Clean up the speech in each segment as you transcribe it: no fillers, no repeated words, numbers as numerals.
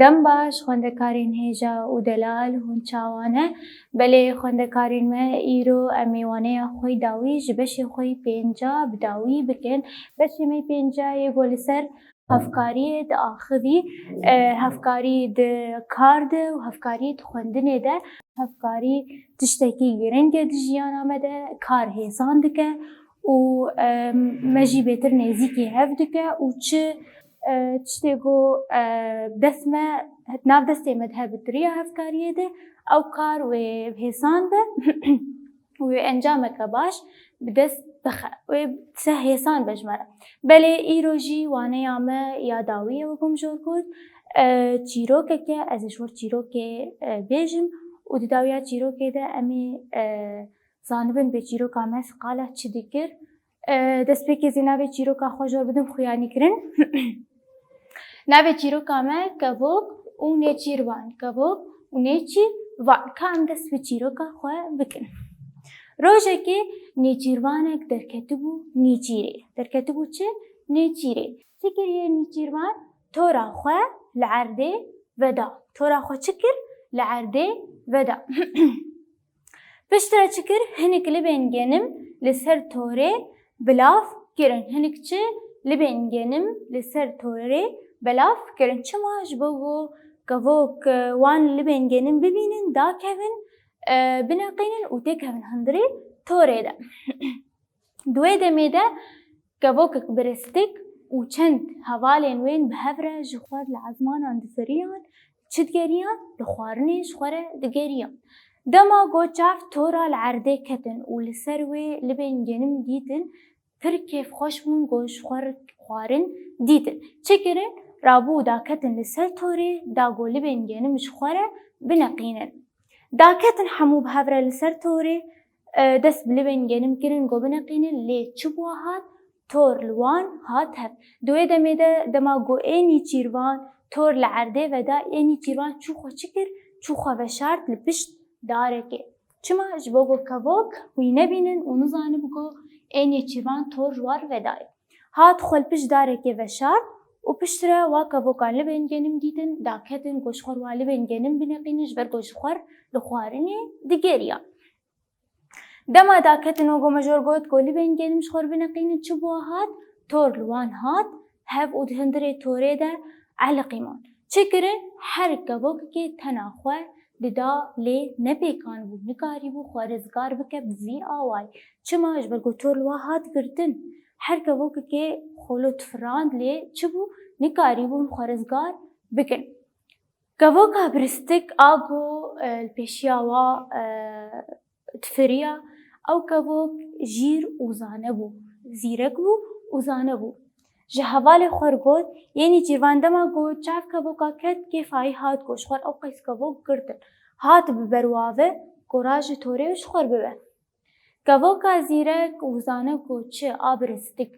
دەم باش خوێندەکارین هێژە و دەلال هون چاوانە بەلێ خوێندەکارینمە ئیرۆ ئەمیوانەیە خۆی داوی ji beşê xwe pênca bi dawî bikin. Beşê me pênca yê got li ser hevkariyê di axivî, hevkarî di kar de û hevkarî di xwendinê de. Hevkarî tiştekî giring e di jiyana me de, kar hêsan dike û me jî bêtir nêzîkî hev dike û çi tiştê got dest me nav destê me dihe bi diriya hevkariyê de ew kar wê hêsan be wê encameke baş bi dest bixe wê se hêsan be ji me re. Belê îro jî waneya me ya dawî ye wekum jor got çîrokeke ez ê ji wir çîrokê bêjim û di dawiya çîrokê de em ê zanibin bê çîroka me qala çi dikir. Destpêkê zê navê çîroka xwe jor bidim xuyanîkirin. Navê çîroka me Kevok û Nêçîrvan. Kevok û Nêçîrvan. Ka em dest bi çîroka xwe bikin. Rojekê Nêçîrvanek derketibû Nîçîrê. Derketibû çi? Nêçîrê. Çi kiriye Nîçîrvan? Tora xwe li erdê veda. Tora xwe çi kir? Li erdê veda. Piştre çi kir? Hinek li bên genim li ser torê bilav kirin. Hinek çi? Li bên genim li ser torê bilav kirin. Çima ji bo got Kevok wan li bên genim bibînin, dakevin, bineqînin û têkevin hundirê torê de. Duê demê de kevokek biristik û çend hevalên wên bi hev re ji xwe li ezmanan difiriyan, çi digeriyan? Li xwarinê ji xwe re digeriyan. Dema got çav tora li erdê ketin û li ser wê li bên genim dîtin, pir kêfxweş bûn got ji xwe re xwarin dîtin. Çi kirin? Rabû daketin li ser torê da got li bên genim ji xwe re bineqînin. Daketin hemû bi hev re li ser torê dest bi li bên genim kirin got bineqînin lê çi bûye hat? Tor li wan hat hev. Duê demê de dema got ê Nîçîrvan tor li erdê veda, ê Nîçîrvan çû xwe çi kir? Çû xwe veşart li pişt darekê. Çima? Ji bo got Kevok wî nebînin û nizanib got ê Nêçîrvan tor ji war vedaye. Hat xwe li pişt darekê veşart û piştre wa kevokan li bên genim dîtin, daketin got ji xwe wa li bên genim bineqînin ji ber got ji xwe li xwarinê digeriyan. Dema daketin û got me jor got got li bên genim ji xwe re bineqînin çi bûye hat? Tor li wan hat hev û di hundirê torê de eleqîman. Çi kirin? Her kevokekê tena xwe dida lê nepêkanibû, nikarîbû xwe rizgar bike bi vî awayî. Çima? Ji ber got tor li wan hat girtin. Her kevokekê xolo tifirand lê çi bû? Nikarîbûn xwe rizgar bikin. Kevoka biristik a got li pêşiya wa tifiriya ew kevok jîr û zane bû. Zîrek bû û zane bû. Ji hevalê xwe re got yê Nîçîrvan dema got çav kevoka ket kêfayî hat got ji xwe re ew qeys kevok girtin. Hat bi berwave got ra ji torê ji xwe re bibe. Kevoka zîrek û zane got çi? A biristik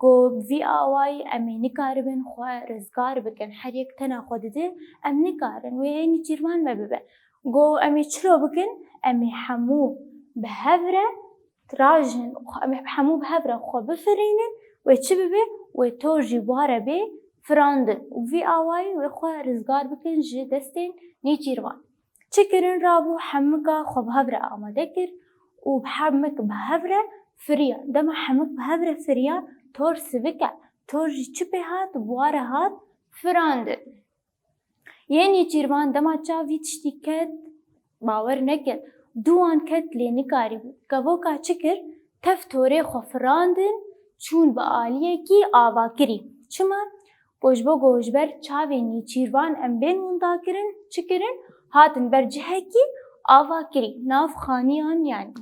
got bi vî awayî em ê nikaribin xwe rizgar bikin. Her yek tena xwe dide em nikarin wê ê Nîçîrvan me bibe. Got em ê çilo bikin? Em ê hemû bi hev re rajin, em ê hemû bi hev re xwe bifirînin wê çi bibe? Wê tor jî ware bê firandin û vî awayî wê xwe rizgar bikin ji destên Nîçîrvan. Çi kirin? Rabû hemika xwe bi hev re amade kir û hemik bi hev re firiya. Dema hemik bi hev re firiya tor sivik e. Tor jî çi pê hat? Ware hat firandin. Yê Nîçîrvan dema çav vî tiştî ket bawer nekir. Du wan ket lê nikarîbû. Kevoka çi kir? Tev torê xwe firandin çûn bi aliyekî avakirî. Çima? Got ji bo got ji ber çavên Nîçîrvan em bên windakirin çi kirin? Hatin ber cihekî avakirî. Nav xaniyan yani.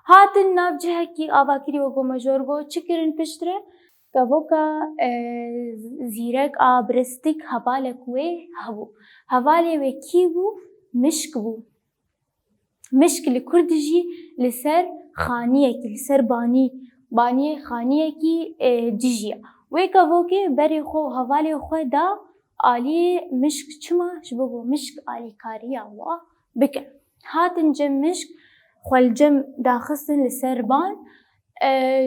Hatin nav cihekî avakirî we got me jor got çi kirin piştre? Kevoka zîrek a biristik hevalek wê hebû. Hevalê wê kî bû? Mişk bû. Mişk li Kurdî jî li ser xaniyekî, li ser banî, baniyê xaniyekî dijî ye. Wê kevokê berê xwe û hevalê xwe da aliyê mişk. Çima? Ji bo got mişk alîkariya wa bikin. Hatin cem mişk xwe li cem daxistin li ser ban.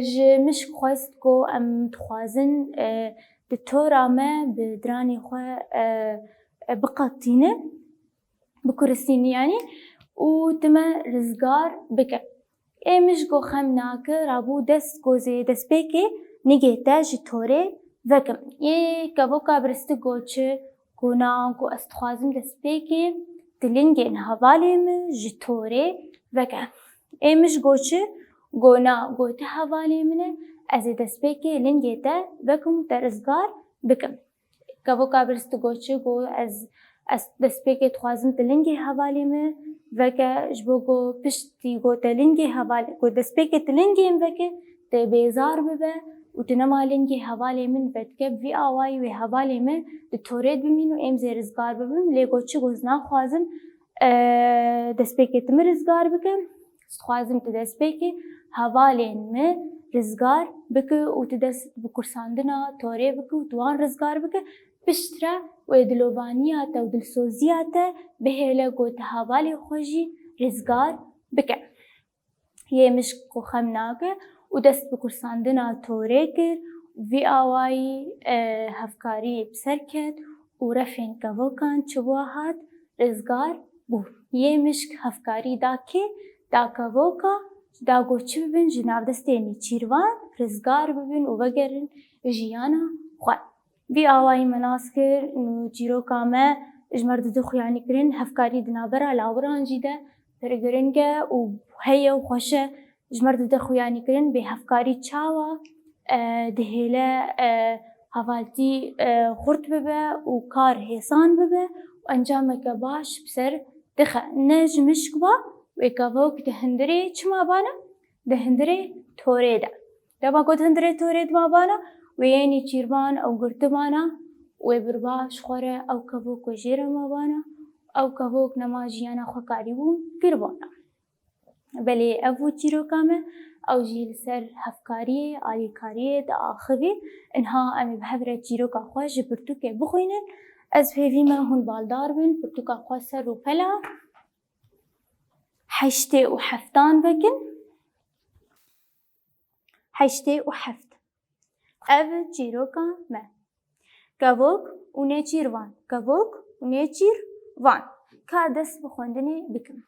Ji mişk xwest got em dixwazin di tora me bi diranê xwe biqetîne, bikuristîne yanî û tu me rizgar bike. Êm ji got xem nake rabû dest gozê destpêkê nigê te ji torê vekim. Yê kevoka biristik got çi? Got na got ez dixwazim destpêkê tilingên hevalê min ji torê veke. Êm ji got çi? Got na got te hevalê min e ez ê destpêkê lingê te vekim û te rizgar bikim. Kevoka biristik got çi? Got ez destpêkê dixwazim tilingê hevalê min veke ji bo got piştî got te lingê hevalê got destpêkê tilingê min veke te bêzar bibe û tu nema lingê hevalê min vedike vî awayî wê hevalê me di torê bimîn û êm zê rizgar bibim. Lê got çi? Got ez naxwazim destpêkê te min rizgar bike, ez dixwazim tu destpêkê hevalên me rizgar bike û tu dest bi kursandina torê bike û tu wan rizgar bike. Pişt re wê dilovaniya te û dilsoziya te bihêle got te hevalê xwe jî rizgar bike. Yê mij got xem nake û dest bi kursandina torê kir vî awayî hevkariyê bi ser ket û refên kevokan çi bû hat rizgar bû. Yê mij hevkarî da kê? Da kevoka da got çi bibin ji navdestê nêçîrvan rizgar bibin û vegerin jiyana xwe. Vî awayî me nas kir û çîroka me ji me re dide xuyanîkirin hevkarî di navbera lawiran jî de pir giring e û heye û xweş e ji me re dide xuyanîkirin bê hevkarî çawa dihêle hevaltî xurt bibe û kar hêsan bibe û encameke baş bi ser dixe. Ne ji mişk ba wê kevok di hindirê çima bane? Di hindirê torê de. Dema got hindirê torê dima bane wê nêçîrvan ew girtibana wê birbaş xwe re ew kevok wê jê re mabana ew kevok nema jiyana xwe karîbûn girbana. Belê ev bû çîroka me ew jî li ser hevkariyê alîkariyê diaxivî. Niha em ê bi hev re çîroka xwe ji pirtûkê bixwînin. Ez pêvî me hûn baldar bin pirtûka xwe ser û pela heştê û heftan vekin. Heştê û heft. Ev çîroka me. Kevok û nêçîrvan. Kevok û nêçîrvan. Ka dest bi xwendinê bikim.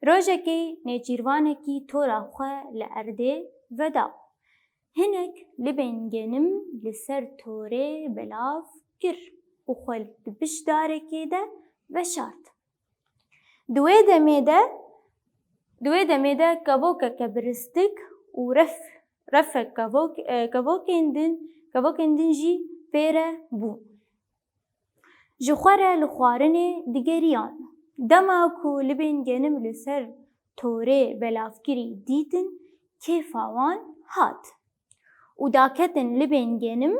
Rojekê nêçîrvanekî tora xwe li erdê veda. Hinek li bên genim li ser torê belav kir û xwe di piştdarekê de veşart. Di wê demê de kevokeke biristik û refek kevokên din jî pêre bû. Ji xwe re li xwarinê digeriyan. Dema ku li bên genim li ser torê belavkirî dîtin kêfa wan hat û daketin li bên genim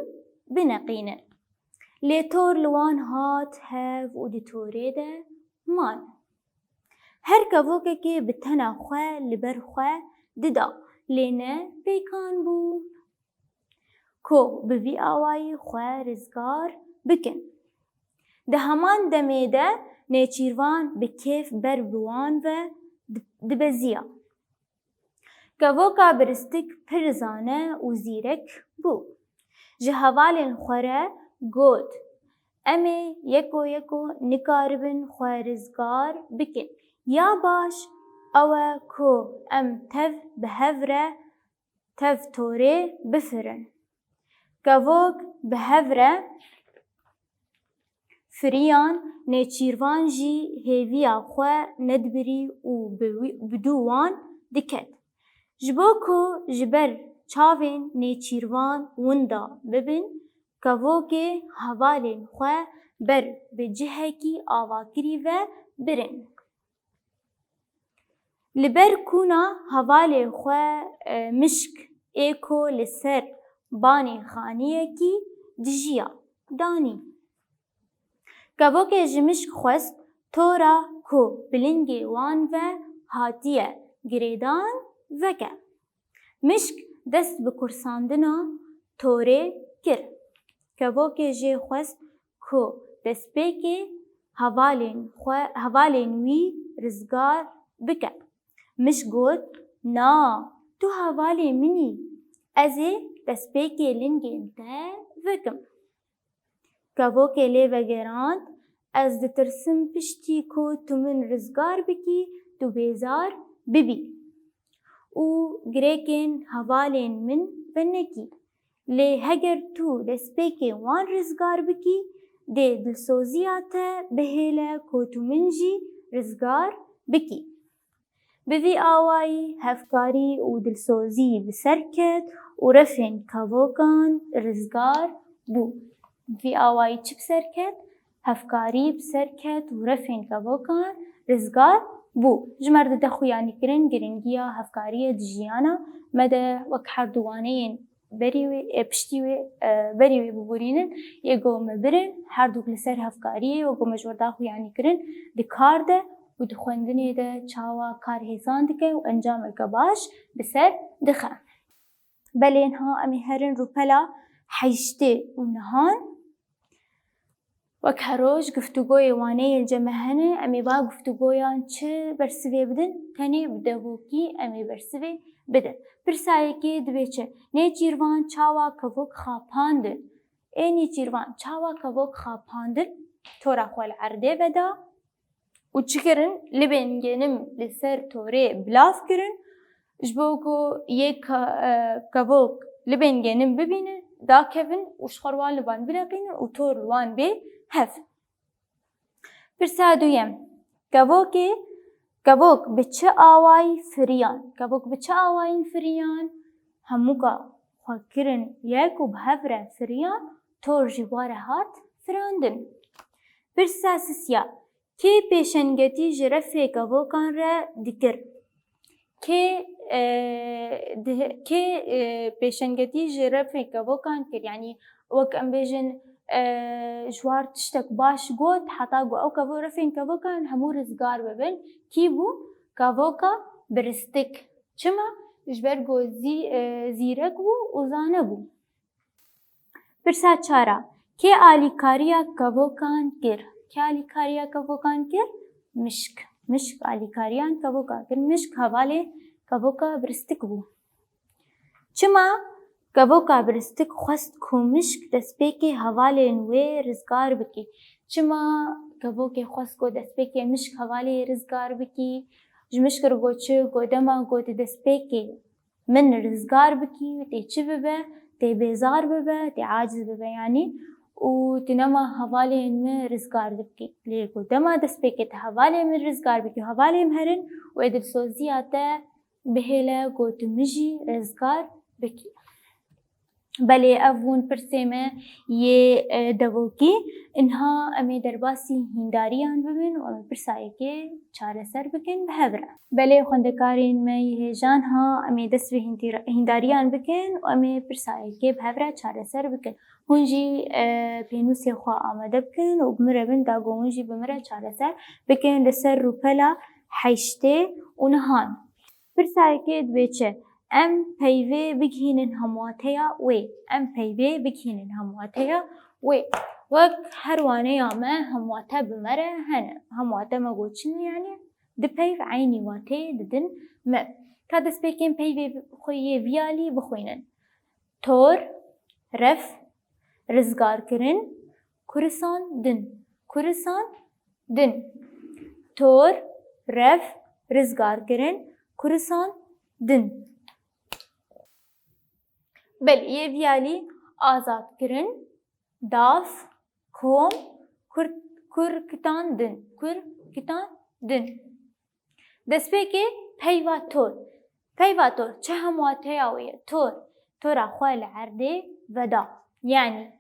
bineqînin. Lê tor li wan hat hev û di torê de man. Her kevokekê bi tena xwe li ber xwe dida lê ne pêkan bûn ku bi vî awayî xwe rizgar bikin. Di heman demê de nêçîrvan bi kêf ber bi wan ve dibeziya. Kevoka biristik pir zane û zîrek bû. Ji hevalên xwe re got em ê yeko nikaribin xwe rizgar bikin. Ya baş ew e ku em tev bi hev re tev torê bifirin. Kevok bi hev re firiyan nêçîrvan jî hêviya xwe nedibirî û bi dû wan diket. Ji bo ku ji ber çavên nêçîrvan winda bibin, kevokê hevalên xwe ber bi cihekî avakirî ve birin. Li ber kûna hevalê xwe mişk ê ku li ser banê xaniyekî dijiya danî. Kevokê ji mişk xwest tora ku bilingê wan ve hatiye girêdan veke. Mişk dest bi kursandina torê kir. Kevokê jê xwest ku destpêkê hevalên wî rizgar bike. Mişk got, na, tu hevalê min î. Ez ê destpêkê lingên te vekim. Kevokê lê vegerand, ez ditirsim piştî ku tu min rizgar bikî, tu bêzar bibî. û girêkên hevalên min venekî. Lê heger tu destpêkê wan rizgar bikî, dê dilsoziya te bihêle ku tu min jî rizgar bikî. Bi vî awayî hevkarî û dilsozî bi ser ket û refên kevokan rizgar bû. Bi vî awayî çi bi ser ket? Hevkarî bi ser ket û refên kevokan rizgar bû. Ji me re dide xuyanîkirin giringiya hevkariyê di jiyana me de wek herduwaneyên berî wê piştî wê berî wê biborînin yê got me birin herdûk li ser hevkariyê wek got me ji we re da xuyanîkirin di kar de û di xwendinê de çawa kar hêsan dike û encameke baş bi ser dixe. Belê niha em ê herin rûpela heştê û nihan. Wek her roj guftûgoyê waneyê li cem me hene, em ê ba guftûgoyan çi bersivê bidin? Tenê bi devokî em ê bersivê bidin. Pirsayekê dibe çi? Nêçîrvan çawa kevok xapandin. Ê nêçîrvan çawa kevok xapandin, tora xwe li erdê veda û çi kirin? Libên genim li ser torê bilav kirin ji bo ku yê kevok libên genim bibînin, dakevin û ji xwe re wan li van bireqînin û tor li wan bê hev. Pirsa duyem, kevok bi çi awayî firiyan? Kevok bi çi awayîn firiyan? Hemûka xwe kirin yek û bi hev re firiyan, tor jî ware hat firandin. Pirsa sisiya, kê pêşengetî ji refê kevokan re dikir? Kê pêşengetî ji refê kevokan kir? Yani wek em bêjin ji war tiştek baş got heta got ew kevok refên kevokan hemû rizgar bibin. Kî bû? Kevoka biristik. Çima? Ji ber ku zîrek bû û zane bû. Pirsa çara, kê alîkariya kevokan kir? Kê alîkariya kevokan kir? Mişk. Mişk alîkariyan kevoka kir. Mişk hevalê kevoka biristik bû. Çima? Kevoka biristik xwest ku mişk destpêkê hevalên wê rizgar bikî. Çima kevokê xwest ku destpêkê mişk hevalê rizgar bikî? Ji mişk re got çi? Got dema gotî destpêkê min rizgar bikî, tê çi bibe? Tê bêzar bibe, tê aciz bibe yani û tu nema hevalên min rizgar dibikî. Lê got dema destpêkê te hevalên min rizgar bikî û hevalê min herin wê dilsoziya te bihêle ku tu min jî rizgar bikî. Belê ev bûn pirsê me yê devokî. Niha em ê derbasî hîndariyan bibin û em ê pirsayekê çareser bikin bi hev re. Belê xwendekarên me yê hêjan ha em ê dest bi hîndariyan bikin û em ê pirsayekê bi hev re çareser bikin. Hûn jî pênûsê xwe amade bikin û bimirebin da ku hûn jî bi min re çareser bikin li ser rûpela heştê û nihan. Pirsayekê dibe çi? Em peyvê bigihînin hemwateya wê. Em peyvê bigihînin hemwateya wê. Wek her waneya me hemwate bi me re hene. Hemwate me got çi yani? Di peyv eynî wateyê didin me. Ka destpêkên peyvê xwe yê vî alî bixwînin. Tor, ref, rizgarkirin, kurisandin. Kurisandin. Tor, ref, rizgarkirin, kurisandin. Belê yê vî alî azadkirin, dav, kom, kurkitandin. Kurkitandin. Destpêkê peyva tor. Peyva tor çi hemwateya wê ye? Tor. Tora xwe li erdê veda. Yani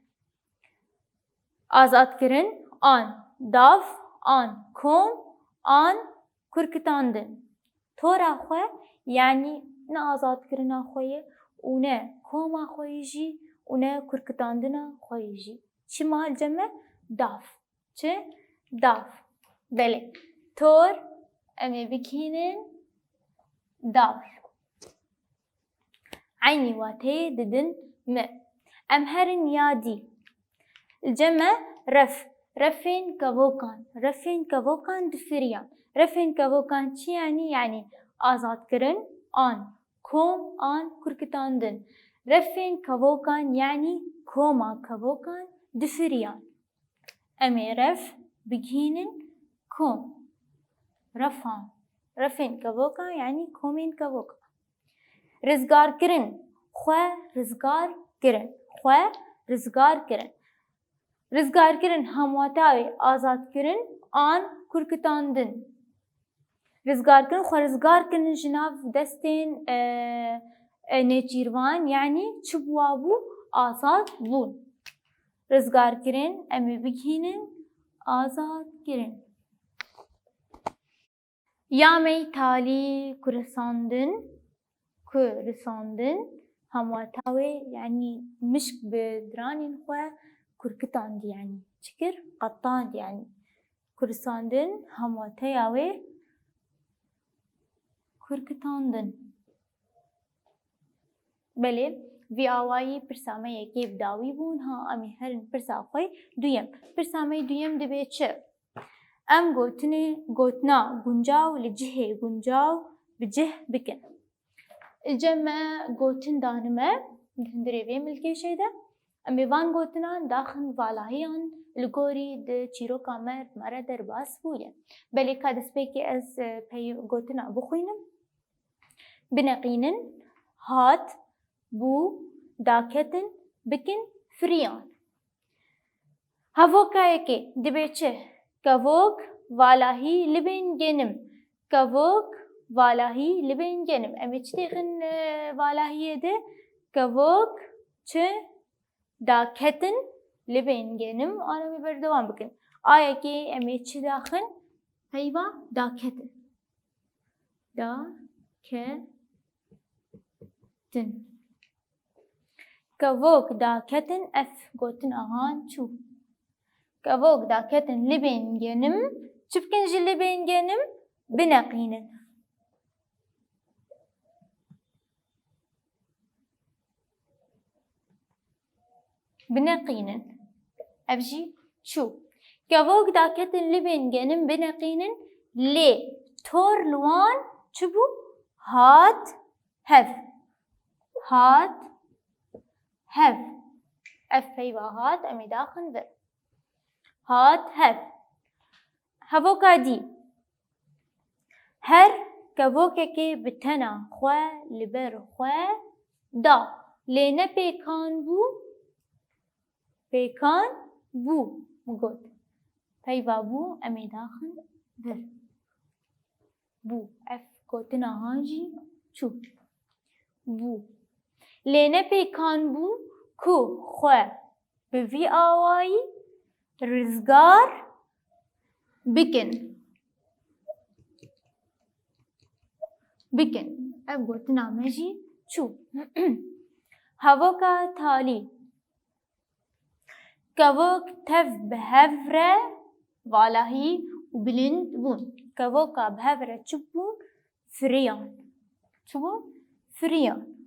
azadkirin an, dav, an, kom, an, kurkitandin. Tora xwe yani ne azadkirina xwe ye û ne koma xwe yê jî û ne kurkitandina xwe yê jî. Çima li cem me? Dav. Çi? Dav. Belê. Tor em ê bikînin dav. Eynî wateyê didin me. Em herin ya dî. Li cem me ref. Refên kevokan. Refên kevokan difiriyan. Refên kevokan çi yani? Yani azadkirin an, kom, an, kurkitandin. Refên kevokan yani کۆما کەڤۆکان دفریان. ئەمێ رەف بگهێنن کۆم. رەفان رەفێن کەڤۆکان یعنی کۆمێن کەڤۆکان. ڕزگارکردن خوێ ڕزگارکردن خوێ ڕزگارکردن. ڕزگارکردن هەمواتاوێ ئازادکردن ئان کورکتاندن. ڕزگارکردن خۆ ڕزگارکردن ji nav destên nêçîrvan yanî çi bûwa bû azad bûn. Rizgarkirin em ê bigihînin azadkirin. Yamê talî ku risandin ku risandin hemwata wê yanî mişk bi diranên xwe kurkitandî yanî çikir qetand yanî ku risandin hemwateya wê kurkitandin. Belê vî awayî pirsa me yekê bi dawî bûn ha em ê herin pirsa xwe duyem. Pirsa me duyem dibe çi? Em gotina guncaw li cihê guncaw bi cih bikin. Cem me gotin danime hundirê vê milkêşê de em ê van gotinan daxin valahiyan li gorî di çîroka me mere derbas bûye. Belê ka destpêkê ez gotina bixwînim. Bineqînin, hat, bû, daketin, bikin, firiyan. Hevoka yekê dibe çi? Kevok valahî li bên genim. Kevok valahî li bên genim. Em ê çi têxin valahiyê de? Kevok çi daketin li bên genim. An em ê berdewam bikin. Ayekê em ê çi daxin? Peyva daketin. Daketin. Kevok daketin ev gotin ahan çû. Kevok daketin li bên genim. Çi bikin ji li bên genim? Bineqînin. Bineqînin. Ev jî çû. Kevok daketin li bên genim bineqînin. Lê tor li wan çi bû? Hat hev. Hat hev. Ev peyva hat em ê daxin vir. Hat hev. Hevoka dî. Her kevokekê bi tena xwe li ber xwe da. Lê ne pêkan bû? Pêkan bû got. Peyva bû em ê daxin vir. Bû. Ev gotina han jî çû. Bû. Lê ne pêkan bû ku xwe bi vî awayî rizgar bikin. Bikin. Ev gotina me jî çû. Hevoka talî. Kevok tev bi hev re valahî û bilind bûn. Kevoka bi hev re çi bûn? Firiyan. Çi bûn? Firiyan.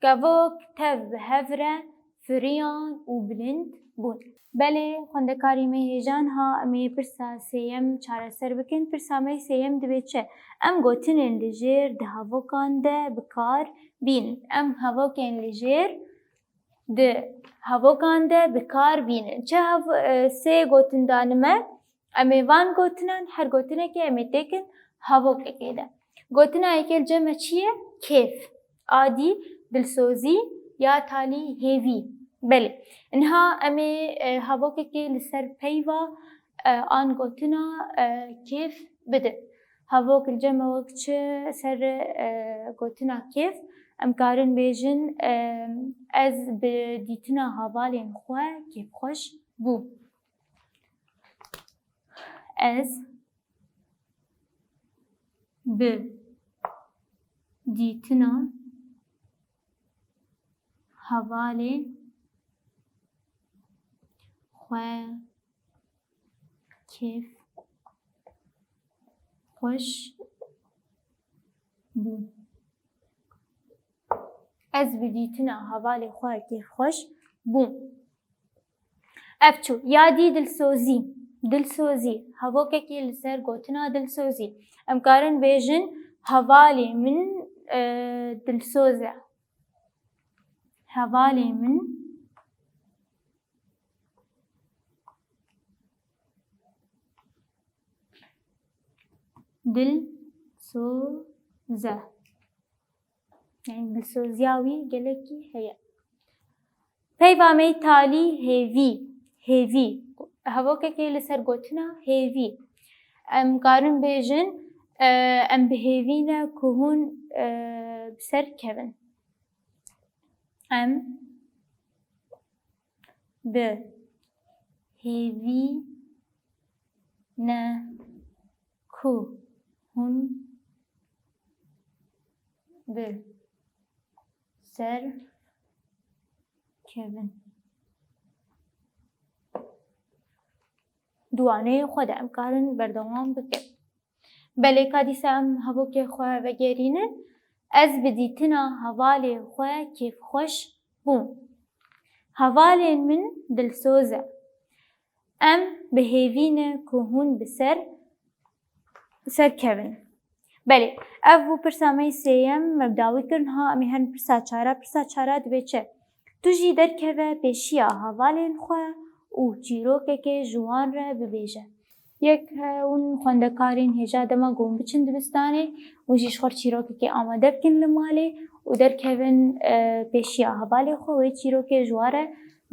Kevok tev bi hev re firiyan û bilind bûn. Belê xwendekarî me hêjan ha em ê pirsa sêyem çareser bikin. Pirsa me sêyem dibe çi? Em gotinên li jêr di hevokan de bikar bînin. Em hevokên li jêr di hevokan de bikar bînin. Çi sê gotin danime? Em ê van gotinan her gotinekê em ê têkin hevokekê de. Gotina yekê li cem me çi ye? Kêf. Adî, dilsozî ya talî hêvî. Belê. Niha em ê hevokekê li ser peyva an gotina kêf bidin. Hevok li cem me wek çi ser gotina kêf em karin bêjin ez bi dîtina hevalên xwe kêfxweş bûm. Ez bi dîtina hevalên xwe kêfxweş bûm. Ez bi dîtina hevalê xwe kêfxweş bûm. Ev çû. Ya dî dilsozî. Dilsozî. Hevokekê li ser gotina dilsozî. Em karin bêjin hevalê min دلسۆزە. هەواڵێ من دلسۆزە، یعنی دلسۆزیاوی گەلێکی هەیە. پەیڤامەی تالی هێڤی. هێڤی هەڤۆکێکی لەسەر گوتنە هێڤی. ئەم کارن بێژن ئەم بهێڤینە کە هون بسەر کەون. ئەم بهێڤینە کە هون بسەر کەون. دوانەیە خۆدا ئەم کارن بەردەوام بکەن. بەلێ کادیسە ئەم هەڤۆکێ خۆ بەگێرینن ئەز بدیتنە هەواڵێ خۆ کێفخۆش بووم. هەواڵێن من دلسۆزە. ئەم بهێڤینە کە هون بسەر کەون. بەلێ ئەڤ بوو پرسامەی سێیەم مەبداویکردنها ئەمی هەن پرسا چارە. پرسا چارە دەبێت چێ؟ توژی دەرکەوە پێشیە هەواڵێن خۆ و چیرۆکێکێ جوان رە ببێژە. یەک هون خوێندەکارین هێژا دەما گۆم بچن دبستانێ و ژیش خۆر چیرۆکێکێ ئامادە بکەن لە ماڵێ و دەرکەون پێشیە هەواڵێ خۆ وێ چیرۆکێ جوارە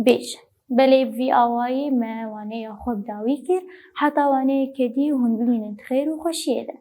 بێژە. بەلێ ڤی ئاوایی مە وانەیە خۆ بداوی کرد حتا وانەیە کە دی هون ببینن خێر و خۆشیێدە.